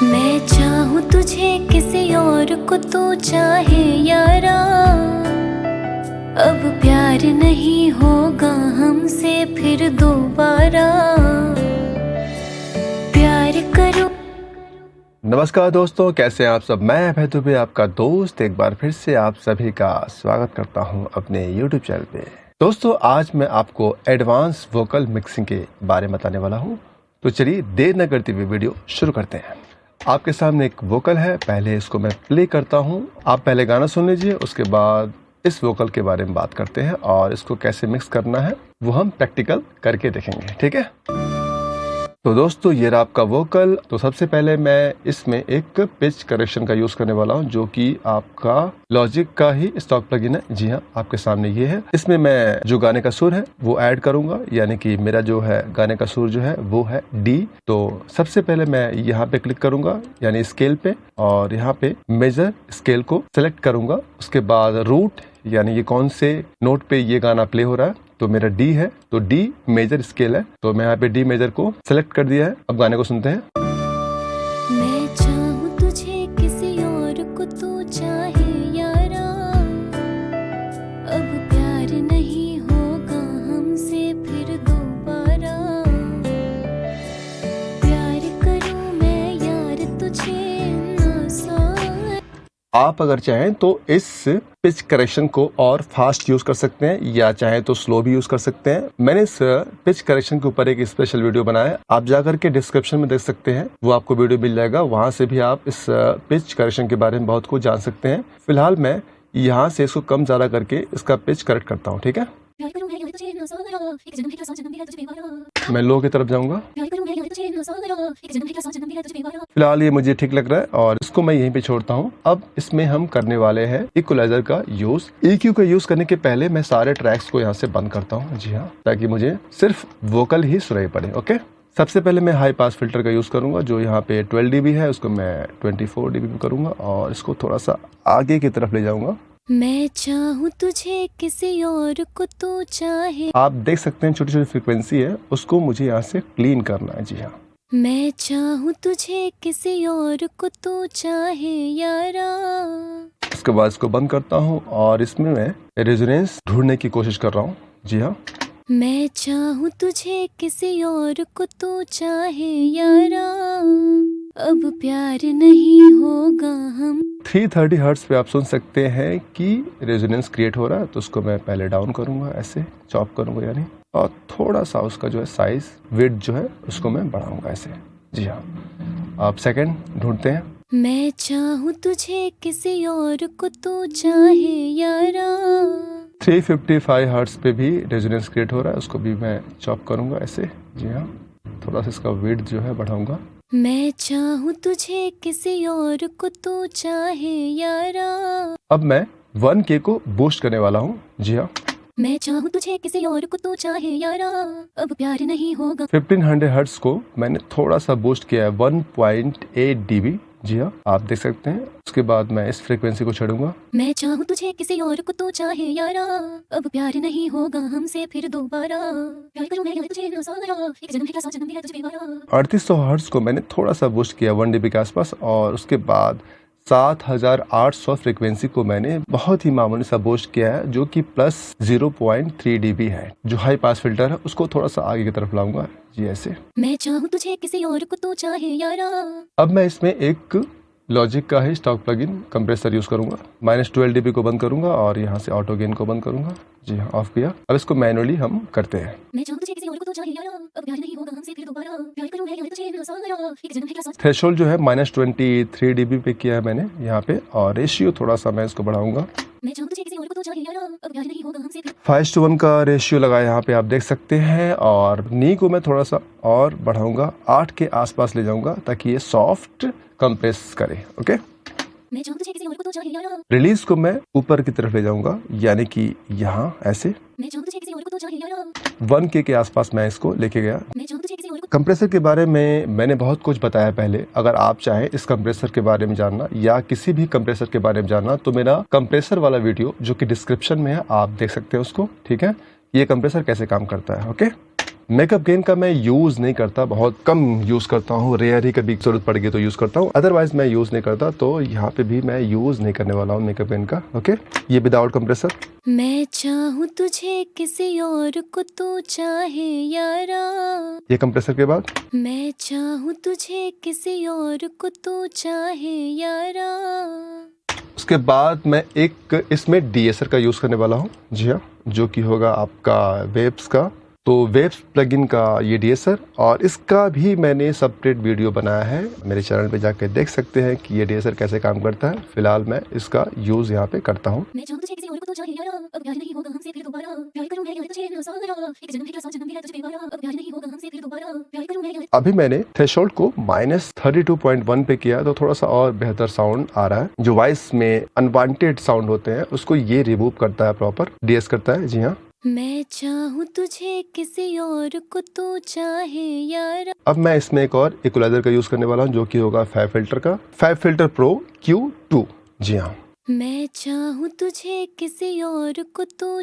मैं चाहूँ तुझे किसी और को तू चाहे यारा, अब प्यार नहीं होगा हमसे फिर दोबारा, प्यार करूँ। नमस्कार दोस्तों, कैसे हैं आप सब। मैं अभय दुबे, आपका दोस्त, एक बार फिर से आप सभी का स्वागत करता हूं अपने YouTube चैनल पे। दोस्तों, आज मैं आपको एडवांस वोकल मिक्सिंग के बारे में बताने वाला हूं, तो चलिए देर न करते हुए वीडियो शुरू करते हैं। आपके सामने एक वोकल है, पहले इसको मैं प्ले करता हूं। आप पहले गाना सुन लीजिए, उसके बाद इस वोकल के बारे में बात करते हैं और इसको कैसे मिक्स करना है वो हम प्रैक्टिकल करके देखेंगे, ठीक है। तो दोस्तों, ये रहा आपका वोकल। तो सबसे पहले मैं इसमें एक पिच करेक्शन का यूज करने वाला हूँ, जो कि आपका लॉजिक का ही स्टॉक प्लगइन है। जी हाँ, आपके सामने ये है। इसमें मैं जो गाने का सुर है वो ऐड करूंगा, यानी कि मेरा जो है गाने का सुर जो है वो है डी। तो सबसे पहले मैं यहाँ पे क्लिक करूंगा, यानी स्केल पे, और यहाँ पे मेजर स्केल को सिलेक्ट करूंगा। उसके बाद रूट, यानी ये कौन से नोट पे ये गाना प्ले हो रहा है, तो मेरा डी है, तो डी मेजर स्केल है, तो मैं यहाँ पे डी मेजर को सिलेक्ट कर दिया है। अब गाने को सुनते हैं। मैं चाहूँ तुझे किसी और को तू चाहे यारा, अब प्यार नहीं होगा हमसे फिर दोबारा, प्यार करूँ मैं यार तुझे ना सा। आप अगर चाहें तो इस पिच करेक्शन को और फास्ट यूज कर सकते हैं, या चाहें तो स्लो भी यूज कर सकते हैं। मैंने इस पिच करेक्शन के ऊपर एक स्पेशल वीडियो बनाया है, आप जाकर के डिस्क्रिप्शन में देख सकते हैं, वो आपको वीडियो मिल जाएगा। वहां से भी आप इस पिच करेक्शन के बारे में बहुत कुछ जान सकते हैं। फिलहाल मैं यहाँ से इसको कम ज्यादा करके इसका पिच करेक्ट करता हूँ, ठीक है। मैं लो की तरफ जाऊंगा। फिलहाल ये मुझे ठीक लग रहा है और इसको मैं यहीं पे छोड़ता हूँ। अब इसमें हम करने वाले हैं इक्वलाइजर का यूज। EQ का यूज करने के पहले मैं सारे ट्रैक्स को यहाँ से बंद करता हूँ। जी हाँ, ताकि मुझे सिर्फ वोकल ही सुनाई पड़े। ओके, सबसे पहले मैं हाई पास फिल्टर का यूज करूंगा, जो यहाँ पे 12 dB है, उसको मैं 24 dB में करूंगा और इसको थोड़ा सा आगे की तरफ ले जाऊंगा। मैं चाहूँ तुझे किसी और को तू चाहे। आप देख सकते हैं छोटी छोटी फ्रीक्वेंसी है, उसको मुझे यहाँ से क्लीन करना है। जी हाँ, मैं चाहूँ तुझे किसी और को तू चाहे यारा। उसके बाद इसको बंद करता हूँ और इसमें मैं रेजोनेंस ढूंढने की कोशिश कर रहा हूँ। जी हाँ, मैं चाहूँ तुझे किसी और को तू चाहे यारा, अब प्यार नहीं होगा हम। 330 हर्ट्ज पे आप सुन सकते हैं कि रेजोनेंस क्रिएट हो रहा है। तो उसको मैं पहले डाउन करूंगा, ऐसे चॉप करूंगा यानी, और थोड़ा सा उसका जो है साइज, विड्थ जो है उसको मैं बढ़ाऊंगा ऐसे। जी हाँ, आप सेकंड ढूंढते हैं। मैं चाहूँ तुझे किसी और को तू चाहे यारा। 355 हर्ट्ज पे भी रेजोनेंस क्रिएट हो रहा है, उसको भी मैं चॉप करूंगा ऐसे। जी हाँ, थोड़ा सा इसका विड्थ जो है बढ़ाऊंगा। मैं चाहूँ तुझे किसी और को तू चाहे यारा। अब मैं 1K को बूस्ट करने वाला हूँ। जी हाँ, मैं चाहूँ तुझे किसी और को तू चाहे यारा, अब प्यार नहीं होगा। 1500 हर्ट्ज को मैंने थोड़ा सा बूस्ट किया है, 1.8 dB। जी हाँ, आप देख सकते हैं। उसके बाद मैं इस फ्रीक्वेंसी को छेड़ूंगा। मैं चाहूँ तुझे किसी और को तू चाहे यारा, अब प्यार नहीं होगा हमसे फिर दोबारा, प्यार करूँ मैं यार तुझे ना सारा, एक जन्म है क्या सौ जन्म भी है तुझे बेगारा। 3800 हर्ट्ज को मैंने थोड़ा सा बूस्ट किया 1 dB के आसपास, और उसके बाद 7800 फ्रीक्वेंसी को मैंने बहुत ही मामूली सा बूस्ट किया है, जो कि प्लस 0.3 dB है। जो हाई पास फिल्टर है उसको थोड़ा सा आगे की तरफ लाऊंगा। जी ऐसे। मैं चाहूँ तुझे किसी और को तू चाहे यारा। अब मैं इसमें एक लॉजिक का ही स्टॉक प्लगइन कंप्रेसर यूज करूंगा। -12 dB को बंद करूंगा और यहाँ से ऑटो गेन को बंद करूंगा। जी हाँ, ऑफ किया। अब इसको मैनुअली हम करते हैं। मैं चाहूँ तुझे किसी और को तू चाहे यारा, अब प्यार नहीं होगा हमसे फिर दोबारा, प्यार करूँ मैं यार तुझे ना सारा, एक जन्म है क्या सौ। थ्रेशोल्ड जो है -23 dB पे किया है मैंने यहाँ पे, और रेशियो थोड़ा सा मैं इसको बढ़ाऊंगा। मैं चाहूँ तुझे किसी और को तू चाहे यारा, अब प्यार नहीं होगा हमसे फिर। 5:1 का रेशियो लगाया यहाँ पे, आप देख सकते हैं। और नी को मैं थोड़ा सा और बढ़ाऊंगा, 8 के आसपास ले जाऊंगा, ताकि ये सॉफ्ट कंप्रेस करे। ओके, मैं चाहूँ तुझे किसी और को तू चाहे यारा। रिलीज को मैं ऊपर की तरफ ले जाऊंगा, यानी कि यहाँ ऐसे। मैं चाहूँ तुझे किसी और को तू चाहे यारा। 1K के आसपास मैं इसको लेके गया। मैं चाहूँ तुझे किसी और को। कंप्रेसर के बारे में मैंने बहुत कुछ बताया पहले। अगर आप चाहें इस कंप्रेसर के बारे में जानना या किसी भी कंप्रेसर के बारे में जानना, तो मेरा कंप्रेसर वाला वीडियो जो कि डिस्क्रिप्शन में है, आप देख सकते हैं उसको। ठीक है, ये कंप्रेसर कैसे काम करता है। ओके, मेकअप गेन का मैं यूज नहीं करता, बहुत कम यूज करता हूँ, रेयर ही कभी जरूरत पड़ गई तो यूज करता हूँ, अदरवाइज मैं यूज नहीं करता। तो यहाँ पे भी मैं यूज नहीं करने वाला हूँ मेकअप गेन का। ओके, ये विदाउट कंप्रेसर। मैं चाहूँ तुझे किसी और को तू चाहे यारा, ये कंप्रेसर के बाद मैं चाहूँ तुझे किसी और को तू चाहे यारा। उसके बाद मैं एक इसमें डीएसआर का यूज करने वाला हूँ। जी हाँ, जो कि होगा आपका वेब्स का। तो वेब्स प्लगइन का ये डीएसआर, और इसका भी मैंने सेपरेट वीडियो बनाया है, मेरे चैनल पे जाके देख सकते हैं कि ये डीएसआर कैसे काम करता है। फिलहाल मैं इसका यूज यहाँ पे करता हूँ। मैं चाहूँ तुझे किसी और को तू चाहे यारा, अब प्यार नहीं होगा हमसे फिर दोबारा, प्यार करूँ मैं यार तुझे न सारा, एक जन्म है क्या 100 जन्म भी है तुझे बेगारा, अब प्यार नहीं होगा हमसे फिर दोबारा, प्यार करूँ मैं यार। अभी मैंने थ्रेशोल्ड को -32.1 पे किया, तो थोड़ा सा और बेहतर साउंड आ रहा है। जो वॉइस में अनवांटेड साउंड होते हैं उसको ये रिमूव करता है, प्रॉपर डीएस करता है। जी हाँ, मैं चाहूँ तुझे किसी और को तू चाहे यारा। अब मैं इसमें एक और इक्वलाइजर का यूज करने वाला हूँ, जो कि होगा फैब फिल्टर का, फैब फिल्टर प्रो Q2। जी हाँ मैं चाहूँ तुझे किसी और को तू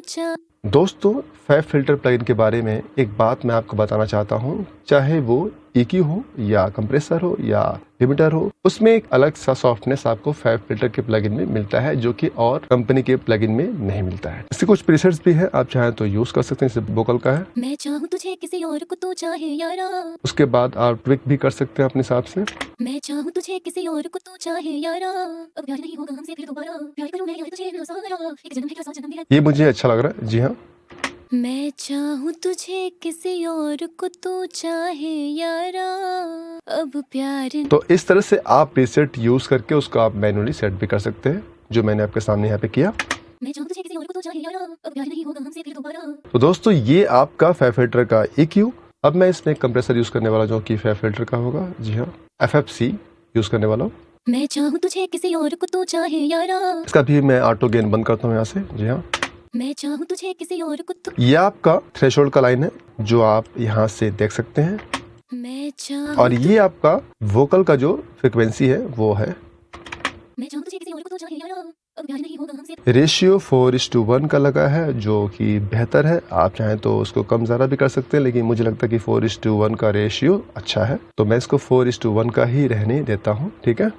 दोस्तों, फैब फिल्टर प्लगइन के बारे में एक बात मैं आपको बताना चाहता हूँ। चाहे वो EQ हो या कंप्रेसर हो या लिमिटर हो, उसमें एक अलग सा सॉफ्टनेस आपको फैब फिल्टर के प्लगइन में मिलता है, जो कि और कंपनी के प्लगइन में नहीं मिलता है। इसके कुछ प्रीसेट्स भी है, आप चाहें तो यूज कर सकते हैं। जैसे वोकल का है, मैं चाहूँ तुझे किसी और को तू चाहे यारा, उसके बाद आप ट्विक भी कर सकते हैं अपने हिसाब से। मैं चाहूँ तुझे किसी और को तू चाहे यारा, अब प्यार नहीं होगा हमसे फिर दोबारा, प्यार करूँ मैं यार तुझे न सारा, एक जन्म है क्या 100 जन्म भी है। ये मुझे अच्छा लग रहा है। जी हाँ, मैं चाहूँ तुझे किसी और को तू चाहे यारा, अब प्यार। तो इस तरह से आप प्रीसेट यूज करके उसको आप मैनुअली सेट भी कर सकते हैं, जो मैंने आपके सामने यहाँ पे किया। मैं चाहूँ तुझे किसी और को तू चाहे यारा, अब प्यार नहीं होगा हमसे फिर दोबारा। तो दोस्तों, ये आपका फैब फिल्टर का EQ। अब मैं इसमें कंप्रेसर यूज करने वाला, जो कि फैब फिल्टर का होगा। जी हाँ, FFC यूज करने वाला हूँ। मैं चाहूँ तुझे किसी और को तू चाहे यारा, इसका भी मैं ऑटो गेन बंद करता हूँ यहाँ से। जी हाँ, मैं चाहूँ तुझे किसी और को तू। ये आपका थ्रेशोल्ड का लाइन है, जो आप यहाँ से देख सकते हैं। मैं चाहूँ और ये आपका वोकल का जो फ्रिक्वेंसी है वो है। मैं चाहूँ तुझे किसी और को तू चाहे यारा, अब प्यार नहीं होगा हमसे। रेशियो 4:1 का लगा है, जो कि बेहतर है। आप चाहें तो उसको कम ज़्यादा भी कर सकते हैं, लेकिन मुझे लगता है कि 4:1 का रेशियो अच्छा है, तो मैं इसको 4:1 का ही रहने देता हूँ। ठीक है,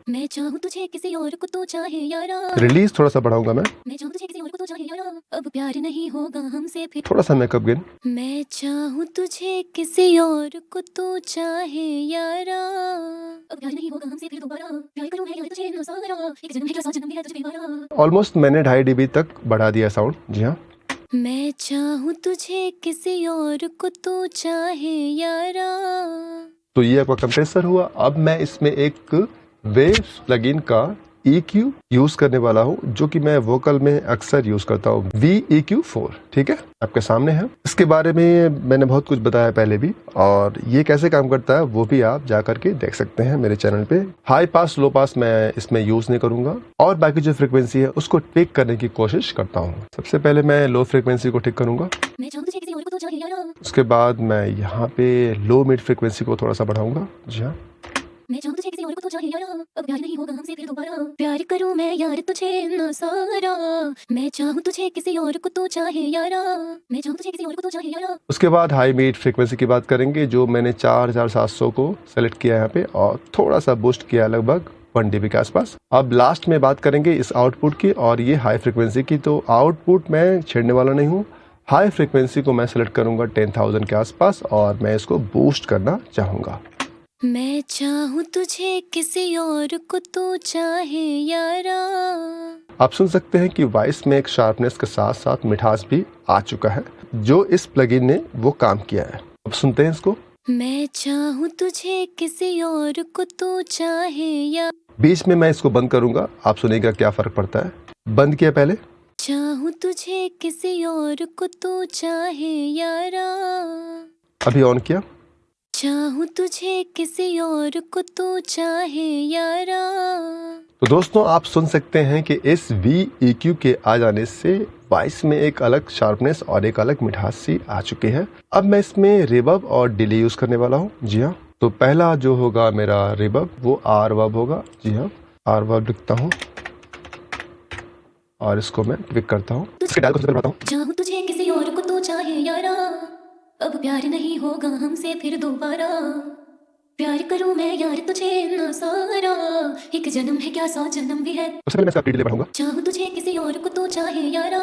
मैं चाहूँ तुझे किसी और को तू चाहे यारा, रिलीज थोड़ा सा बढ़ाऊंगा मैं, चाहूँ तुझे किसी और को तू चाहे यारा, अब प्यार नहीं होगा हमसे फिर। थोड़ा सा मेकअप गेन। मैं चाहूँ तुझे किसी और को तू चाहे यारा, अब प्यार नहीं होगा हमसे फिर दोबारा, प्यार करूँ मैं यार तुझे न सारा, एक जन्म है क्या 100 जन्म भी है तुझे बेगारा। ऑलमोस्ट मैंने 2.5 dB तक बढ़ा दिया साउंड। जी हाँ, मैं चाहूँ तुझे किसी और को तू चाहे यारा। तो ये आपका कंप्रेसर हुआ। अब मैं इसमें एक वेव्स प्लगइन का EQ यूज करने वाला हूँ, जो कि मैं वोकल में अक्सर यूज करता हूँ, VEQ4। ठीक है, आपके सामने है। इसके बारे में मैंने बहुत कुछ बताया पहले भी, और ये कैसे काम करता है वो भी आप जा करके देख सकते हैं मेरे चैनल पे। हाई पास लो पास मैं इसमें यूज नहीं करूंगा, और बाकी जो फ्रिक्वेंसी है उसको ठीक करने की कोशिश करता हूँ। सबसे पहले मैं लो फ्रिक्वेंसी को ठीक करूंगा, मैं चाहूँ तुझे किसी और को तू चाहे यारा, उसके बाद मैं यहाँ पे लो मिड फ्रिक्वेंसी को थोड़ा सा बढ़ाऊंगा। जी हाँ, मैं चाहूँ तुझे किसी और को तू चाहे यारा, अब प्यार नहीं होगा हमसे फिर दोबारा, प्यार करूँ मैं यार तुझे न सारा, मैं चाहूँ तुझे किसी और को तू चाहे यारा, मैं चाहूँ तुझे किसी और को तू चाहे यारा। उसके बाद हाई मिड फ्रिक्वेंसी की बात करेंगे, जो मैंने 4700 को सेलेक्ट किया यहाँ पे, और थोड़ा सा बूस्ट किया लगभग 1 dB के आसपास। अब लास्ट में बात करेंगे इस आउटपुट की, और ये हाई फ्रिक्वेंसी की। तो आउटपुट मैं छेड़ने वाला नहीं हूँ, हाई फ्रिक्वेंसी को मैं सेलेक्ट करूंगा 10,000 के आसपास, और मैं इसको बूस्ट करना चाहूंगा। मैं चाहूँ तुझे किसी और को तू चाहे यारा। आप सुन सकते हैं कि वॉइस में एक शार्पनेस के साथ साथ मिठास भी आ चुका है, जो इस प्लगइन ने वो काम किया है। अब सुनते हैं इसको। मैं चाहूँ तुझे किसी और को तू चाहे या। बीच में मैं इसको बंद करूंगा, आप सुनेगा क्या फर्क पड़ता है। बंद किया पहले। चाहूँ तुझे किसी और को तू चाहे यारा। अभी ऑन किया। चाहूँ तुझे किसी और को तू चाहे यारा। तो दोस्तों, आप सुन सकते हैं कि इस VEQ के आ जाने से वॉइस में एक अलग शार्पनेस और एक अलग मिठास सी आ चुकी है। अब मैं इसमें रिवर्ब और डिले यूज करने वाला हूँ। जी हाँ, तो पहला जो होगा मेरा रिवर्ब वो R-वर्ब होगा। जी हाँ, R-वर्ब लिखता हूँ और इसको मैं क्लिक करता हूँ। इसके डायल को बताता हूँ। चाहूँ तुझे किसी और को तू चाहे यारा। अब प्यार नहीं होगा हमसे फिर दोबारा प्यार करूं मैं यार तुझे इतना सारा एक जन्म है क्या 100 जन्म भी है उससे पहले मैं इसका प्री डिले पढ़ूंगा। चाहूं तुझे किसी और को तू चाहे यारा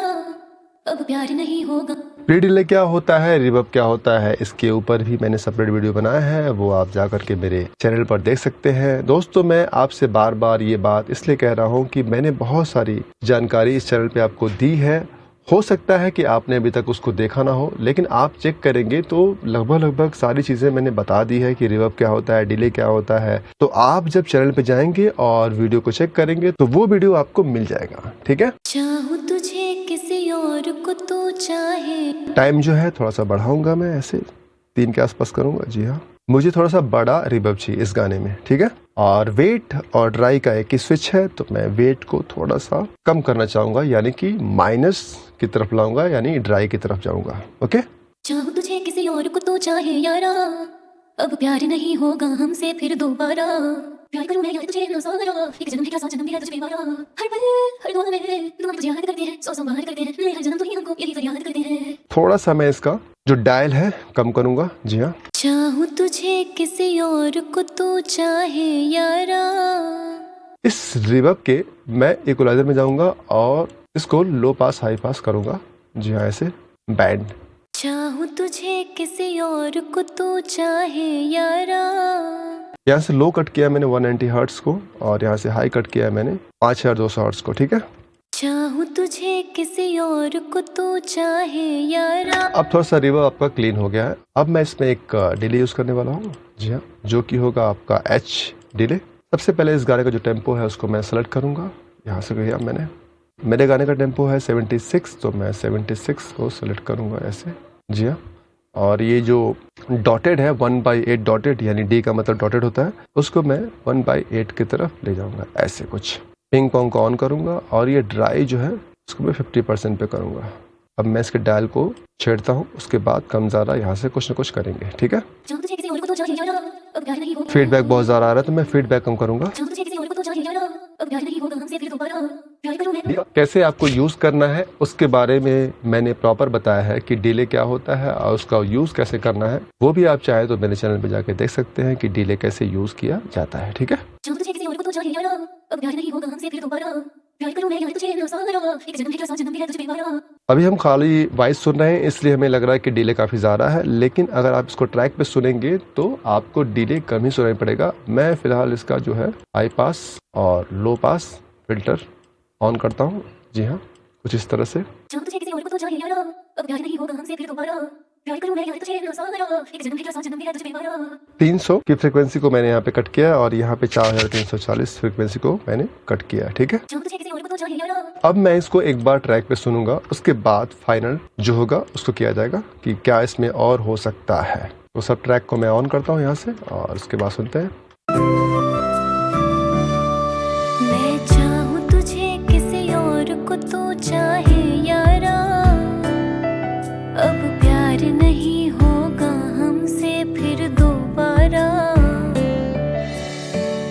अब प्यार नहीं होगा। प्री डिले क्या होता है, रिवर्ब क्या होता है, इसके ऊपर भी मैंने सेपरेट वीडियो बनाया है, वो आप जा करके मेरे चैनल पर देख सकते हैं। दोस्तों मैं आपसे बार बार ये बात इसलिए कह रहा हूँ कि मैंने बहुत सारी जानकारी इस चैनल पे आपको दी है। हो सकता है कि आपने अभी तक उसको देखा ना हो, लेकिन आप चेक करेंगे तो लगभग सारी चीज़ें मैंने बता दी है कि रिवर्ब क्या होता है, डिले क्या होता है। तो आप जब चैनल पे जाएंगे और वीडियो को चेक करेंगे तो वो वीडियो आपको मिल जाएगा, ठीक है। चाहूं तुझे किसी और को तू चाहे। टाइम जो है थोड़ा सा बढ़ाऊंगा, मैं ऐसे 3 के आसपास करूंगा। जी हाँ, मुझे थोड़ा सा बड़ा रिवर्ब चाहिए इस गाने में, ठीक है। और वेट और ड्राई का एक ही स्विच है, तो मैं वेट को थोड़ा सा कम करना चाहूंगा, यानी कि माइनस की तरफ लाऊंगा, यानी ड्राई की तरफ जाऊंगा। ओके। चाहूं तुझे किसी और को तू चाहे यारा अब प्यार नहीं होगा हमसे फिर दोबारा प्यार करूं मैं यार तुझे ना सारा एक जन्म है क्या 100 जन्म भी है तुझ पे वारा हर पल हर दुआ में दुआ तुझे याद करते हैं 100 बार करते हैं मैं हर जन्म तो ही हमको यही फरियाद करते हैं। थोड़ा सा मैं इसका जो डायल है कम करूंगा। जी हाँ। चाहूं तुझे किसी और को तू चाहे यारा। इस रिवर्ब के मैं इक्वलाइजर में जाऊंगा और इसको लो पास हाई पास करूंगा। जी हाँ, ऐसे बैंड। चाहूं तुझे किसी और को तू चाहे यारा। यहाँ से लो कट किया मैंने 190 हर्ट्ज को और यहाँ से हाई कट किया मैंने 5200 हर्ट्ज को, ठीक है। चाहूं तुझे किसी और को तू चाहे यारा। अब थोड़ा सा रिवर्ब आपका क्लीन हो गया है। अब मैं इसमें एक डिले यूज करने वाला हूँ। जी हाँ, जो कि होगा आपका एच डिले। सबसे पहले इस गाने का जो टेम्पो है उसको मैं सेलेक्ट करूंगा। यहाँ से गया मैंने, मेरे गाने का टेम्पो है 76, तो मैं 76 को सेलेक्ट करूंगा ऐसे। जी हाँ, और ये जो डॉटेड है 1/8 डॉटेड, यानी डी का मतलब डॉटेड होता है, उसको मैं 1/8 की तरफ ले जाऊंगा ऐसे कुछ। पिंग पोंग को ऑन करूंगा और ये ड्राई जो है उसको मैं 50% पे करूंगा। अब मैं इसके डायल को छेड़ता हूँ, उसके बाद कम ज़्यादा यहाँ से कुछ न कुछ करेंगे, ठीक है। फीडबैक बहुत ज़्यादा आ रहा है तो मैं फीडबैक कम करूंगा। कैसे आपको यूज़ करना है उसके बारे में मैंने प्रॉपर बताया है कि डिले क्या होता है और उसका यूज़ कैसे करना है। वो भी आप चाहे तो मेरे चैनल पे जाके देख सकते हैं कि डिले कैसे यूज़ किया जाता है, ठीक है। अभी हम खाली वॉइस सुन रहे हैं इसलिए हमें लग रहा है कि डिले काफ़ी ज़्यादा है, लेकिन अगर आप इसको ट्रैक पे सुनेंगे तो आपको डिले कम ही सुनाई पड़ेगा। मैं फिलहाल इसका जो है हाई पास और लो पास फिल्टर ऑन करता हूँ। जी हाँ, कुछ इस तरह से। 300 की फ्रीक्वेंसी को मैंने यहाँ पे कट किया और यहाँ पे 4340 फ्रीक्वेंसी को मैंने कट किया, ठीक है। अब मैं इसको एक बार ट्रैक पे सुनूंगा, उसके बाद फाइनल जो होगा उसको किया जाएगा कि क्या इसमें और हो सकता है। तो सब ट्रैक को मैं ऑन करता हूँ यहाँ से और उसके बाद सुनते हैं। मैं चाहूं तुझे किसी और को तू चाहे यारा अब प्यार नहीं होगा हमसे फिर दोबारा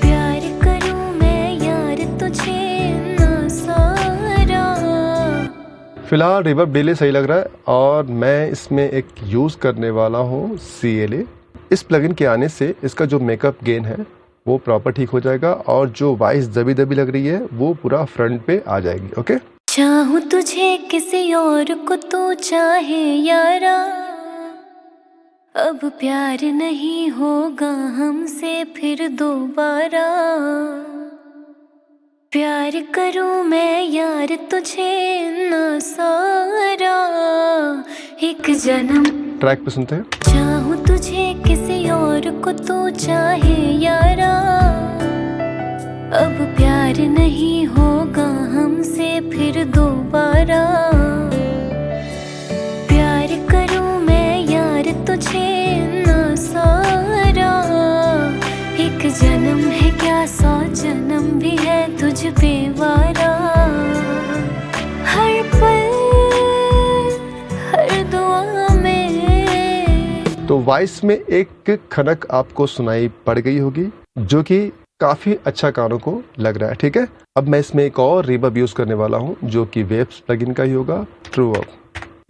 प्यार करूं मैं यार तुझे ना सारा। फिलहाल रिवर्ब डिले सही लग रहा है और मैं इसमें एक यूज़ करने वाला हूँ CLA। इस प्लगइन के आने से इसका जो मेकअप गेन है वो प्रॉपर ठीक हो जाएगा और जो वॉइस दबी दबी लग रही है वो पूरा फ्रंट पे आ जाएगी। ओके। चाहूं तुझे किसी और को तू चाहे यारा अब प्यार नहीं होगा हमसे फिर दोबारा प्यार करूं मैं यार तुझे ना सारा एक जन्म। ट्रैक पे सुनते हैं। चाहूं तुझे किसी और को तू चाहे यारा अब प्यार नहीं होगा हमसे फिर दोबारा प्यार करूं मैं यार तुझे ना सारा एक जन्म है क्या 100 जन्म भी है तुझ पे वारा हर पल हर दुआ में। तो वॉइस में एक खनक आपको सुनाई पड़ गई होगी जो कि काफी अच्छा कानों को लग रहा है, ठीक है। अब मैं इसमें एक और रिवर्ब यूज करने वाला हूं जो कि वेव्स प्लगइन का ही होगा, ट्रू वर्ब।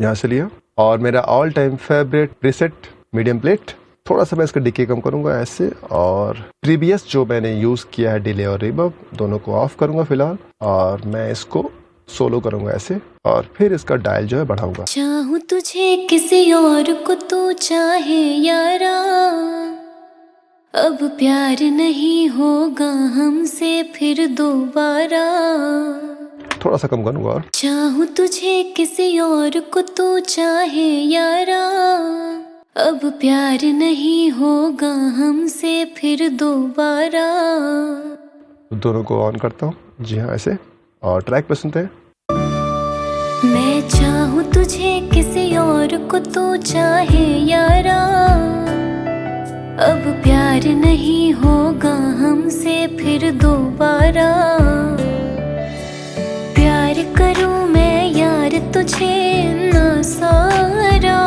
यहाँ से लिया और मेरा all time favourite preset medium plate. थोड़ा सा मैं इसका डिके कम करूंगा ऐसे, और प्रीवियस जो मैंने यूज किया है डिले और रिवर्ब दोनों को ऑफ करूंगा फिलहाल, और मैं इसको सोलो करूंगा ऐसे, और फिर इसका डायल जो है बढ़ाऊंगा। चाहूं तुझे किसी और को तू चाहे यारा, अब प्यार नहीं होगा हमसे फिर दोबारा। थोड़ा सा कम करूंगा। और चाहूं तुझे किसी और को तू चाहे यारा, अब प्यार नहीं होगा हमसे फिर दोबारा। दोनों को ऑन करता हूँ, जी हाँ ऐसे, और ट्रैक पे सुनते हैं। मैं चाहूं तुझे किसी और को तू चाहे यारा, अब प्यार नहीं होगा हमसे फिर दोबारा। प्यार करूं मैं यार तुझे ना सारा,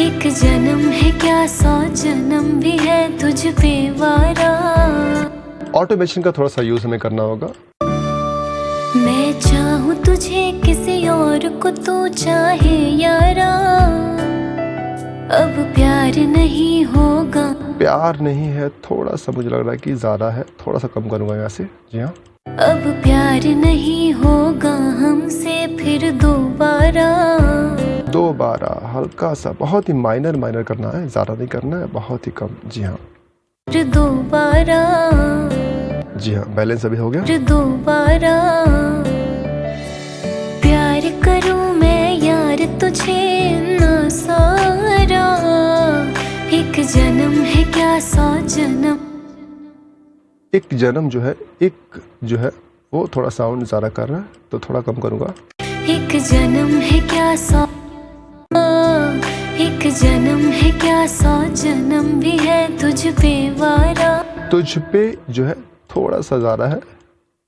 एक जन्म है क्या 100 जन्म भी है तुझ पे वारा। ऑटोमेशन का थोड़ा सा यूज हमें करना होगा। मैं चाहूं तुझे किसी और को तू चाहे यारा, अब प्यार नहीं होगा। प्यार नहीं है, थोड़ा सा मुझे लग रहा है कि ज्यादा है, थोड़ा सा कम करूंगा यहाँ से, जी हाँ। अब प्यार नहीं होगा हमसे फिर दोबारा। दोबारा हल्का सा, बहुत ही माइनर करना है, ज्यादा नहीं करना है, बहुत ही कम, जी हाँ। फिर दोबारा, जी हाँ, बैलेंस अभी हो गया। फिर दोबारा। प्यार करूं मैं यार तुझे ना सारा, एक जन्म है क्या 100 जन्म। एक जन्म जो है वो थोड़ा साउंड ज्यादा कर रहा है, तो थोड़ा कम करूंगा। एक जन्म है क्या 100, एक जन्म है क्या 100 जन्म भी है तुझ पे वारा। तुझ पे जो है थोड़ा सा ज्यादा है,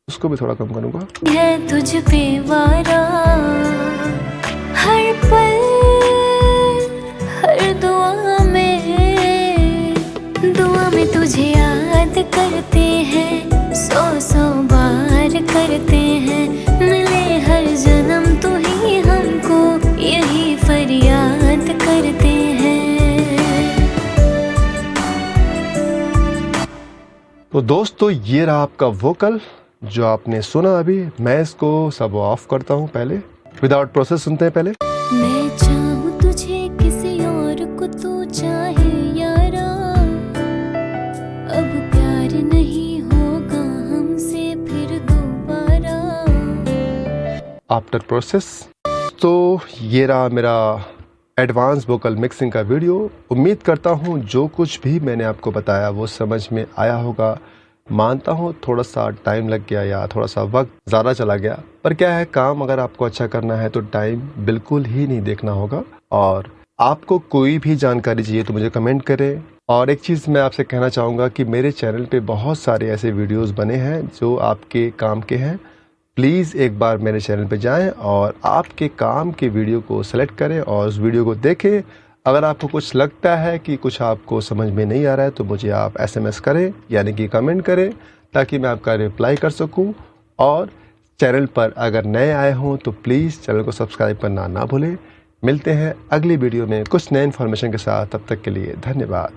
उसको भी थोड़ा कम करूंगा। है तुझ पे वारा, हर पल हर दुआ में तुझे याद करते हैं, 100 बार करते हैं, मिले हर जन्म तू ही हमको यही फरियाद करते हैं। तो दोस्तों ये रहा आपका वोकल जो आपने सुना अभी। मैं इसको सब ऑफ करता हूँ पहले, विदाउट प्रोसेस सुनते हैं पहले। मैं चाहूं तुझे किसी और को तू चाहे यारा, अब प्यार नहीं होगा हमसे फिर दोबारा। After process. तो ये रहा मेरा एडवांस वोकल मिक्सिंग का वीडियो। उम्मीद करता हूँ जो कुछ भी मैंने आपको बताया वो समझ में आया होगा। मानता हूँ थोड़ा सा टाइम लग गया या थोड़ा सा वक्त ज़्यादा चला गया, पर क्या है, काम अगर आपको अच्छा करना है तो टाइम बिल्कुल ही नहीं देखना होगा। और आपको कोई भी जानकारी चाहिए तो मुझे कमेंट करें। और एक चीज़ मैं आपसे कहना चाहूँगा कि मेरे चैनल पे बहुत सारे ऐसे वीडियोस बने हैं जो आपके काम के हैं। प्लीज़ एक बार मेरे चैनल पे जाएं और आपके काम के वीडियो को सेलेक्ट करें और उस वीडियो को देखें। अगर आपको कुछ लगता है कि कुछ आपको समझ में नहीं आ रहा है तो मुझे आप SMS करें, यानी कि कमेंट करें, ताकि मैं आपका रिप्लाई कर सकूं। और चैनल पर अगर नए आए हों तो प्लीज़ चैनल को सब्सक्राइब करना ना भूलें। मिलते हैं अगली वीडियो में कुछ नए इन्फॉर्मेशन के साथ, तब तक के लिए धन्यवाद।